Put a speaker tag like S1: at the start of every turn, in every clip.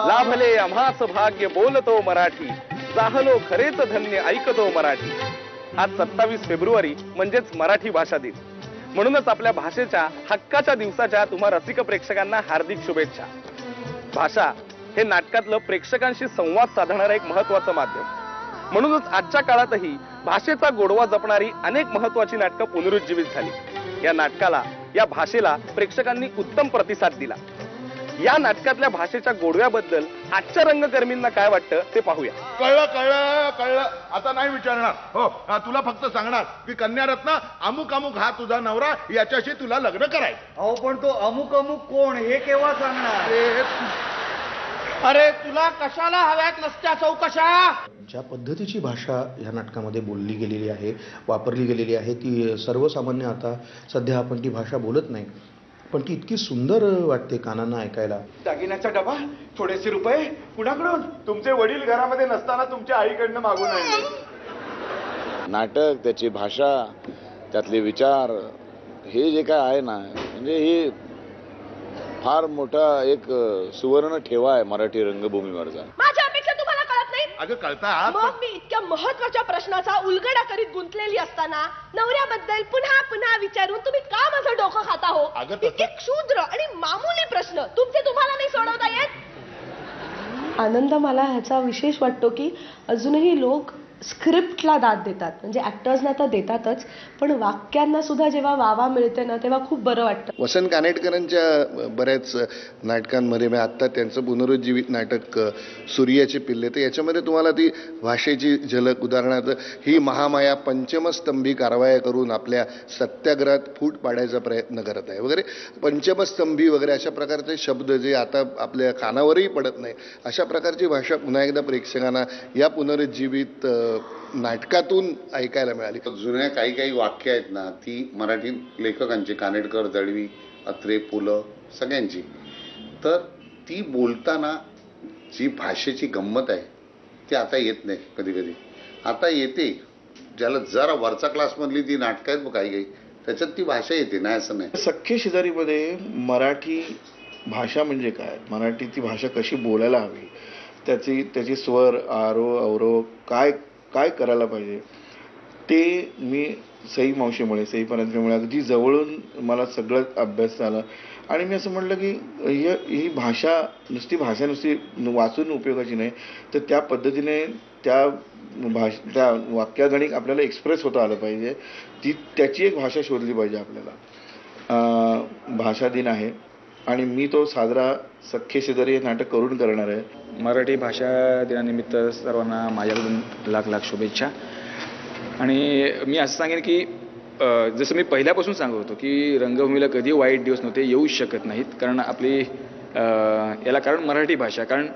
S1: लाभले आम्हाच भाग्य बोलतो मराठी, जाहलो खरेच धन्य ऐकतो मराठी. आज 27 फेब्रुवारी म्हणजेच मराठी भाषा दिन. म्हणूनच आपल्या भाषेच्या हक्काच्या दिवसाच्या तुम्हा रसिक प्रेक्षकांना हार्दिक शुभेच्छा. भाषा हे नाटकातलं प्रेक्षकांशी संवाद साधणारं एक महत्वाचं माध्यम. म्हणूनच आजच्या काळातही भाषेचा गोडवा जपणारी अनेक महत्वाची नाटकं पुनरुज्जीवित झाली. या नाटकाला, या भाषेला प्रेक्षकांनी उत्तम प्रतिसाद दिला. या नाटकातल्या भाषेच्या गोडव्याबद्दल आजच्या रंगकर्मींना काय वाटतं ते पाहूया.
S2: कळलं कळलं कळलं, आता नाही विचारणार. हो, तुला फक्त सांगणार की कन्यारत्न अमुक अमुक हा तुझा नवरा, याच्याशी तुला लग्न करायचं.
S3: अहो पण तो अमुक अमुक कोण हे केव्हा सांगणार?
S4: अरे तुला कशाला हव्यात नसत्या चौकशा?
S5: ज्या पद्धतीची भाषा ह्या नाटकामध्ये बोलली गेलेली आहे, वापरली गेलेली आहे, ती सर्वसामान्य आता सध्या आपण ती भाषा बोलत नाही, पण ती इतकी सुंदर वाटते कानांना ऐकायला.
S3: दागिन्याचा डबा, थोडेसे रुपये कुणाकडून? तुमचे वडील घरामध्ये नसताना तुमच्या आईकडनं मागून आणले.
S6: नाटक, त्याची भाषा, त्यातले विचार, हे जे काय आहे ना, म्हणजे हे फार मोठा एक सुवर्ण ठेवा आहे मराठी रंगभूमीवरचा.
S7: माझ्या अपेक्षा तुम्हाला कळत नाही?
S2: अगं कळतात.
S7: मग मी इतक्या महत्वाच्या प्रश्नाचा उलगडा करीत गुंतलेली असताना नवऱ्याबद्दल पुन्हा पुन्हा विचारून तुम्ही का माझं डोकं खाता हो? इतके क्षुद्र आणि मामूली प्रश्न तुमचे तुम्हाला नाही सोडवता येत? आनंद मला ह्याचा विशेष वाटतो की अजूनही लोक स्क्रिप्टला दाद देतात. म्हणजे ऍक्टर्सना तर देतातच, पण वाक्यांना सुद्धा जेव्हा वावा मिळते ना तेव्हा खूप बरं वाटतं.
S5: वसंत कानेटकरांच्या बऱ्याच नाटकांमध्ये, मी आत्ता त्यांचं पुनरुज्जीवित नाटक सूर्याचे पिल्ले, तर याच्यामध्ये तुम्हाला ती भाषेची झलक, उदाहरणार्थ ही महामाया पंचमस्तंभी कारवाया करून आपल्या सत्याग्रहात फूट पाडायचा प्रयत्न करत आहे वगैरे, पंचमस्तंभी वगैरे अशा प्रकारचे शब्द जे आता आपल्या कानावरही पडत नाही, अशा प्रकारची भाषा पुन्हा एकदा प्रेक्षकांना या पुनरुज्जीवित नाटकातून ऐकायला मिळाली.
S6: जुन्या काही काही वाक्य आहेत ना, ती मराठी लेखकांची, कानेटकर, दळवी, अत्रे, पुलं, सगळ्यांची, तर ती बोलताना जी भाषेची गंमत आहे ती आता येत नाही. कधी कधी आता येते, ज्याला जरा वरचा क्लासमधली ती नाटकं आहेत काही काही, त्याच्यात ती भाषा येते, नाही असं नाही.
S5: सख्खे शेजारीमध्ये मराठी भाषा म्हणजे काय, मराठी ती भाषा कशी बोलायला हवी, त्याची स्वर, आरोह अवरोह काय काय करायला पाहिजे, ते मी सई मावशीमुळे, सई परांजपेमुळे अगदी जवळून मला सगळं अभ्यास झाला. आणि मी असं म्हटलं की ही भाषा नुसती वाचून उपयोगाची नाही, तर त्या पद्धतीने त्या वाक्यागणिक आपल्याला एक्सप्रेस होता आलं पाहिजे, त्याची एक भाषा शोधली पाहिजे आपल्याला. भाषा दिन आहे आणि मी तो साजरा सख्खे शेजारी हे नाटक करून करणार आहे.
S8: मराठी भाषा दिनानिमित्त सर्वांना माझ्याकडून लाख लाख शुभेच्छा. आणि मी असं सांगेन की जसं मी पहिल्यापासून सांगत होतो की रंगभूमीला कधी वाईट दिवस नव्हते, येऊच शकत नाहीत, कारण आपली याला कारण मराठी भाषा, कारण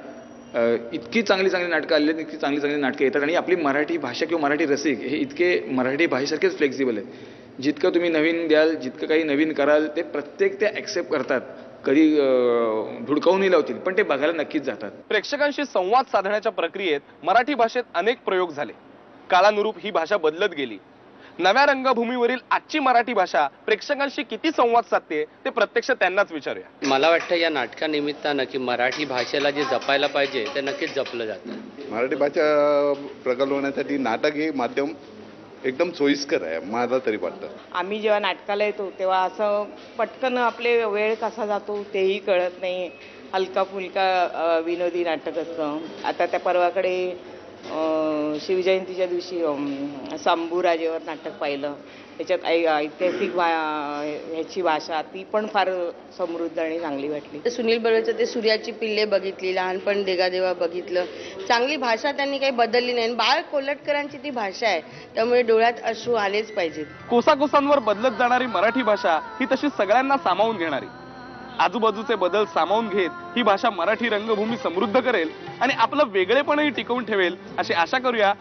S8: इतकी चांगली चांगली नाटकं आलेली आहेत, इतकी चांगली चांगली नाटकं येतात, आणि आपली मराठी भाषा किंवा मराठी रसिक हे इतके मराठी भाषेसारखेच फ्लेक्झिबल आहेत. जितकं तुम्ही नवीन द्याल, जितकं काही नवीन कराल, ते प्रत्येक ते ॲक्सेप्ट करतात, कधी धुडकावूनही लावतील, पण ते बघायला नक्कीच जातात.
S1: प्रेक्षकांशी संवाद साधण्याच्या प्रक्रियेत मराठी भाषेत अनेक प्रयोग झाले. काळानुरूप ही भाषा बदलत गेली. नव्या रंगभूमीवरील आजची मराठी भाषा प्रेक्षकांशी किती संवाद साधते ते प्रत्यक्ष त्यांनाच विचारूया.
S9: मला वाटतं या नाटकानिमित्तानं की मराठी भाषेला जे जपायला पाहिजे ते नक्कीच जपलं जातं.
S6: मराठी भाषा प्रगल्भवण्यासाठी नाटक हे माध्यम एकदम सोयीस्कर आहे, मला तरी वाटतं.
S10: आम्ही जेव्हा नाटकाला येतो तेव्हा असं पटकन आपले वेळ कसा जातो तेही कळत नाही. हलका फुलका विनोदी नाटक असतं. आता त्या परवाकडे शिवजयंतीच्या दिवशी सांबूराजेवर नाटक पाहिलं. त्याच्यात ऐतिहासिक ह्याची भाषा ती पण फार समृद्ध आणि चांगली वाटली.
S7: सुनील बर्वेचं ते सूर्याची पिल्ले बघितली, लहानपण देगा देवा बघितलं. चांगली भाषा त्यांनी काही बदलली नाही. बाळ कोल्हटकरांची ती भाषा आहे, त्यामुळे डोळ्यात अश्रू आलेच पाहिजेत.
S1: कोसाकोसांवर बदलत जाणारी मराठी भाषा ही तशी सगळ्यांना सामावून घेणारी, आजूबाजूचे बदल सामावून घेत ही भाषा मराठी रंगभूमी समृद्ध करेल आणि आपलं वेगळेपणही टिकवून ठेवेल अशी आशा करूया.